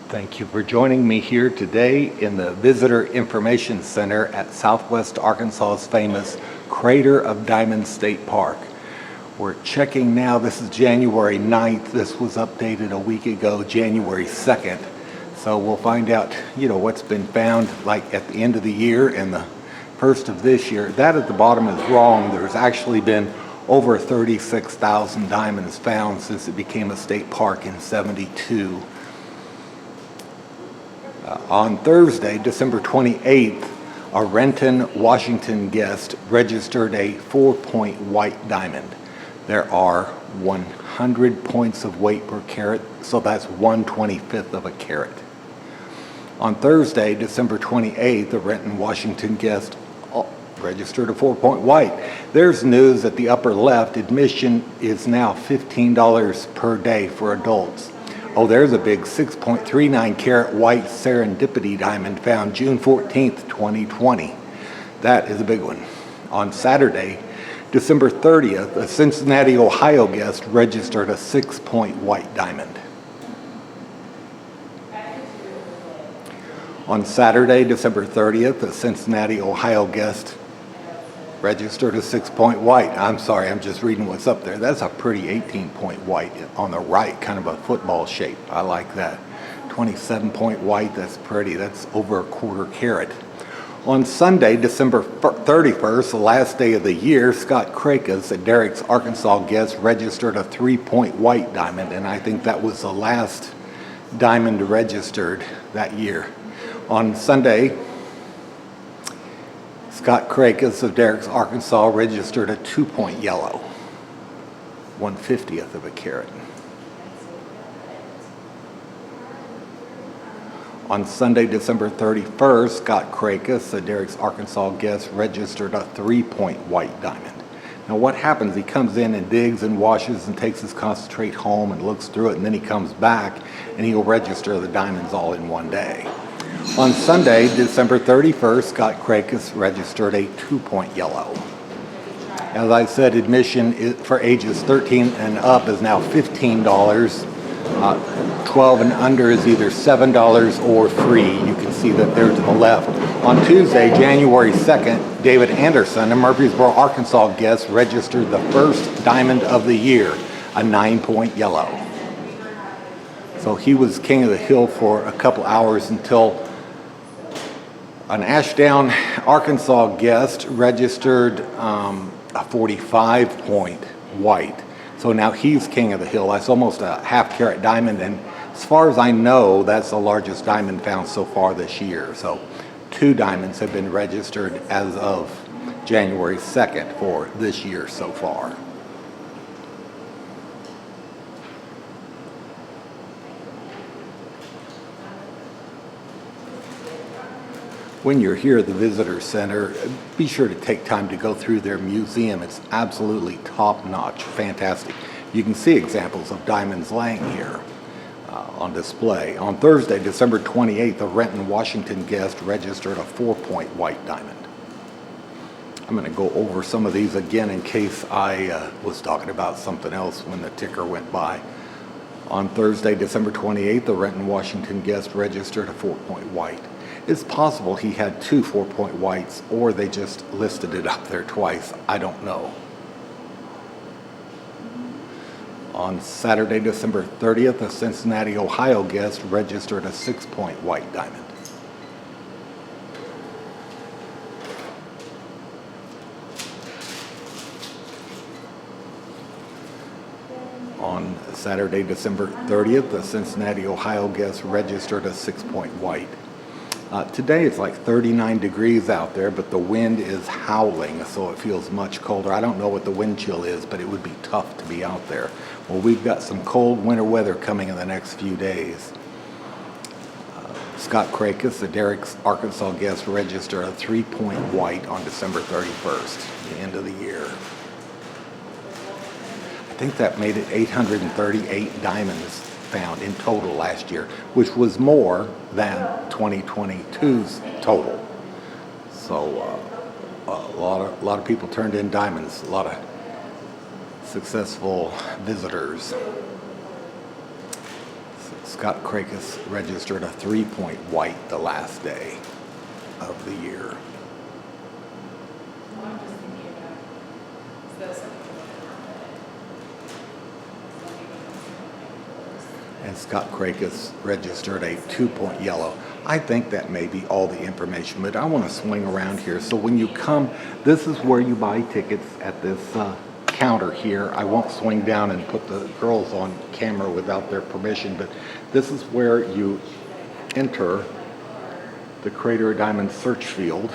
Thank you for joining me here today in the Visitor Information Center at Southwest Arkansas's famous Crater of Diamonds State Park. We're checking now, this is January 9th. This was updated a week ago, January 2nd. So we'll find out, what's been found like at the end of the year and the first of this year. That at the bottom is wrong. There's actually been over 36,000 diamonds found since it became a state park in '72. On Thursday, December 28th, a Renton, Washington guest registered a 4-point white diamond. There are 100 points of weight per carat, so that's 1/25 of a carat. On Thursday, December 28th, a Renton, Washington guest registered a 4-point white. There's news at the upper left. Admission is now $15 per day for adults. Oh, there's a big 6.39 carat white serendipity diamond found June 14th, 2020. That is a big one. On Saturday, December 30th, a Cincinnati, Ohio guest registered a 6-point white diamond. On Saturday, December 30th, a Cincinnati, Ohio guest registered a 6-point white. I'm sorry, I'm just reading what's up there. That's a pretty 18-point white on the right, kind of a football shape. I like that. 27-point white, that's pretty. That's over a quarter carat. On Sunday, December 31st, the last day of the year, Scott Kreykes, a Derrick's Arkansas guest, registered a 3-point white diamond, and I think that was the last diamond registered that year. On Sunday, Scott Kreykes of Derrick's Arkansas registered a 2-point yellow, 1/50th of a carat. On Sunday, December 31st, Scott Kreykes, a Derrick's Arkansas guest, registered a 3-point white diamond. Now what happens, he comes in and digs and washes and takes his concentrate home and looks through it, and then he comes back and he'll register the diamonds all in one day. On Sunday, December 31st, Scott Kreykes registered a 2-point yellow. As I said, admission for ages 13 and up is now $15. 12 and under is either $7 or free. You can see that there to the left. On Tuesday, January 2nd, David Anderson, a Murfreesboro, Arkansas guest, registered the first diamond of the year, a 9-point yellow. So he was king of the hill for a couple hours until an Ashdown, Arkansas guest registered a 45-point white. So now he's king of the hill. That's almost a half-carat diamond, and as far as I know, that's the largest diamond found so far this year. So 2 diamonds have been registered as of January 2nd for this year so far. When you're here at the Visitor Center, be sure to take time to go through their museum. It's absolutely top-notch, fantastic. You can see examples of diamonds laying here on display. On Thursday, December 28th, a Renton, Washington guest registered a 4-point white diamond. I'm going to go over some of these again in case I was talking about something else when the ticker went by. On Thursday, December 28th, the Renton, Washington guest registered a 4-point white. It's possible he had 2 4-point whites, or they just listed it up there twice. I don't know. On Saturday, December 30th, a Cincinnati, Ohio guest registered a 6-point white diamond. On Saturday, December 30th, a Cincinnati, Ohio guest registered a 6-point white. Today it's like 39 degrees out there, but the wind is howling, so it feels much colder. I don't know what the wind chill is, but it would be tough to be out there. Well, we've got some cold winter weather coming in the next few days. Scott Kreykes, the Derrick's Arkansas guest, registered a 3-point white on December 31st, the end of the year. I think that made it 838 diamonds found in total last year, which was more than 2022's total. So a lot of people turned in diamonds, a lot of successful visitors. Scott Kreykes registered a 3-point white the last day of the year. Well, I'm just thinking about, is that something And Scott Kreykes registered a 2-point yellow. I think that may be all the information, but I want to swing around here. So when you come, this is where you buy tickets at this counter here. I won't swing down and put the girls on camera without their permission, but this is where you enter the Crater Diamond search field.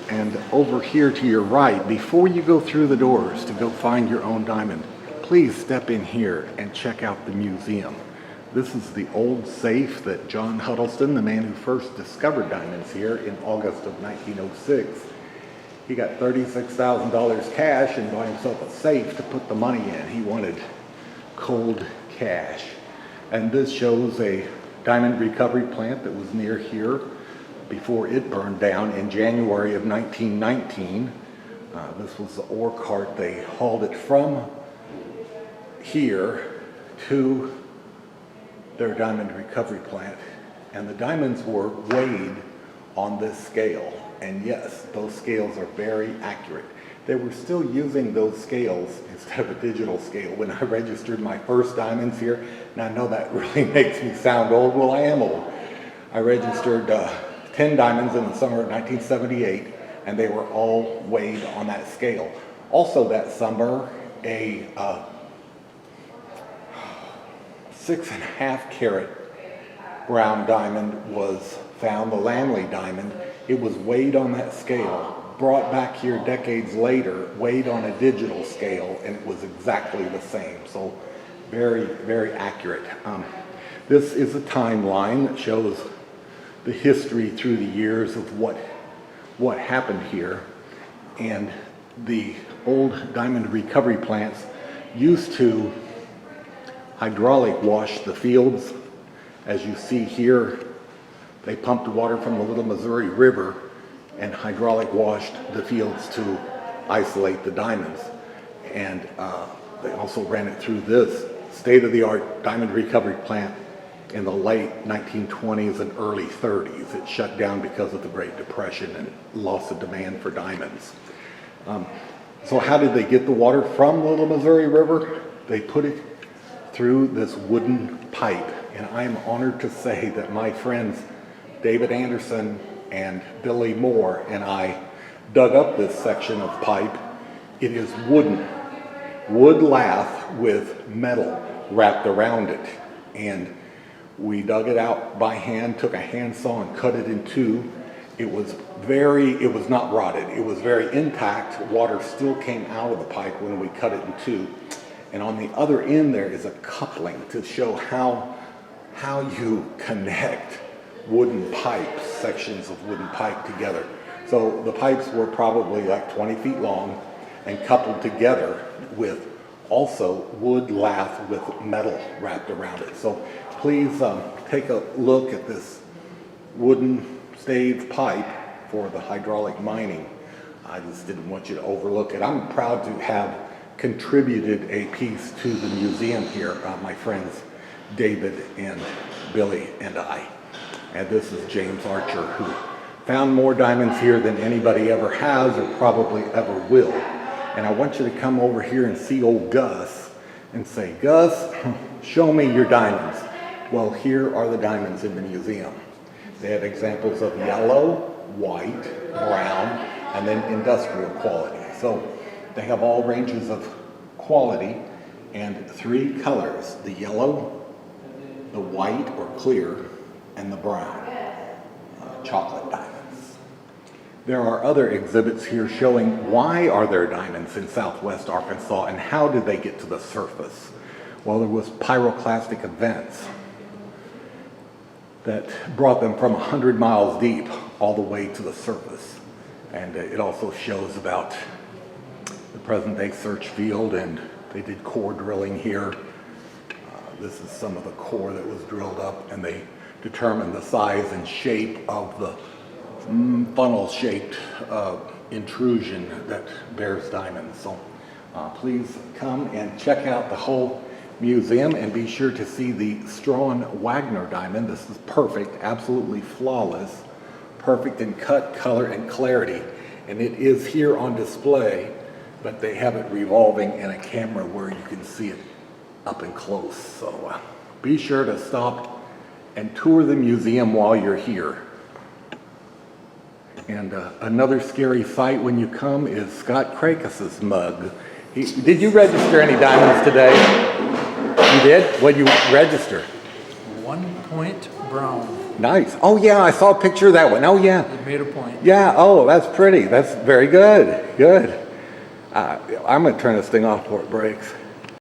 And over here to your right, before you go through the doors to go find your own diamond, please step in here and check out the museum. This is the old safe that John Huddleston, the man who first discovered diamonds here in August of 1906, he got $36,000 cash and bought himself a safe to put the money in. He wanted cold cash. And this shows a diamond recovery plant that was near here before it burned down in January of 1919. This was the ore cart. They hauled it from here to their diamond recovery plant, and the diamonds were weighed on this scale. And yes, those scales are very accurate. They were still using those scales instead of a digital scale when I registered my first diamonds here. And I know that really makes me sound old. Well, I am old. I registered 10 diamonds in the summer of 1978, and they were all weighed on that scale. Also that summer, a 6.5 carat brown diamond was found, the Langley diamond. It was weighed on that scale, brought back here decades later, weighed on a digital scale, and it was exactly the same. So very, very accurate. This is a timeline that shows the history through the years of what happened here. And the old diamond recovery plants used to hydraulic wash the fields. As you see here, they pumped water from the Little Missouri River and hydraulic washed the fields to isolate the diamonds. And they also ran it through this state-of-the-art diamond recovery plant in the late 1920s and early 30s. It shut down because of the Great Depression and loss of demand for diamonds. So how did they get the water from the Little Missouri River? They put it through this wooden pipe. And I am honored to say that my friends David Anderson and Billy Moore and I dug up this section of pipe. It is wooden, wood lath with metal wrapped around it. And we dug it out by hand, took a handsaw and cut it in two. It was not rotted. It was very intact. Water still came out of the pipe when we cut it in two. And on the other end there is a coupling to show how you connect wooden pipes, sections of wooden pipe together. So the pipes were probably like 20 feet long and coupled together with also wood lath with metal wrapped around it. So please take a look at this wooden stave pipe for the hydraulic mining. I just didn't want you to overlook it. I'm proud to have contributed a piece to the museum here, my friends David and Billy and I. And this is James Archer, who found more diamonds here than anybody ever has or probably ever will. And I want you to come over here and see old Gus and say, Gus, show me your diamonds. Well, here are the diamonds in the museum. They have examples of yellow, white, brown, and then industrial quality. So they have all ranges of quality and three colors: the yellow, the white or clear, and the brown, chocolate diamonds. There are other exhibits here showing why are there diamonds in southwest Arkansas and how did they get to the surface? Well, there was pyroclastic events that brought them from 100 miles deep all the way to the surface. And it also shows about the present day search field, and they did core drilling here. This is some of the core that was drilled up, and they determined the size and shape of the funnel-shaped intrusion that bears diamonds. So please come and check out the whole Museum, and be sure to see the Strawn Wagner diamond. This is perfect, absolutely flawless, perfect in cut, color, and clarity. And it is here on display, but they have it revolving in a camera where you can see it up and close. So be sure to stop and tour the museum while you're here. And another scary sight when you come is Scott Kreykes' mug. Did you register any diamonds today? You did? What did you register? 1 point brown. Nice. Oh yeah, I saw a picture of that one. Oh yeah. It made a point. Yeah, oh, that's pretty. That's very good. Good. I'm going to turn this thing off before it breaks.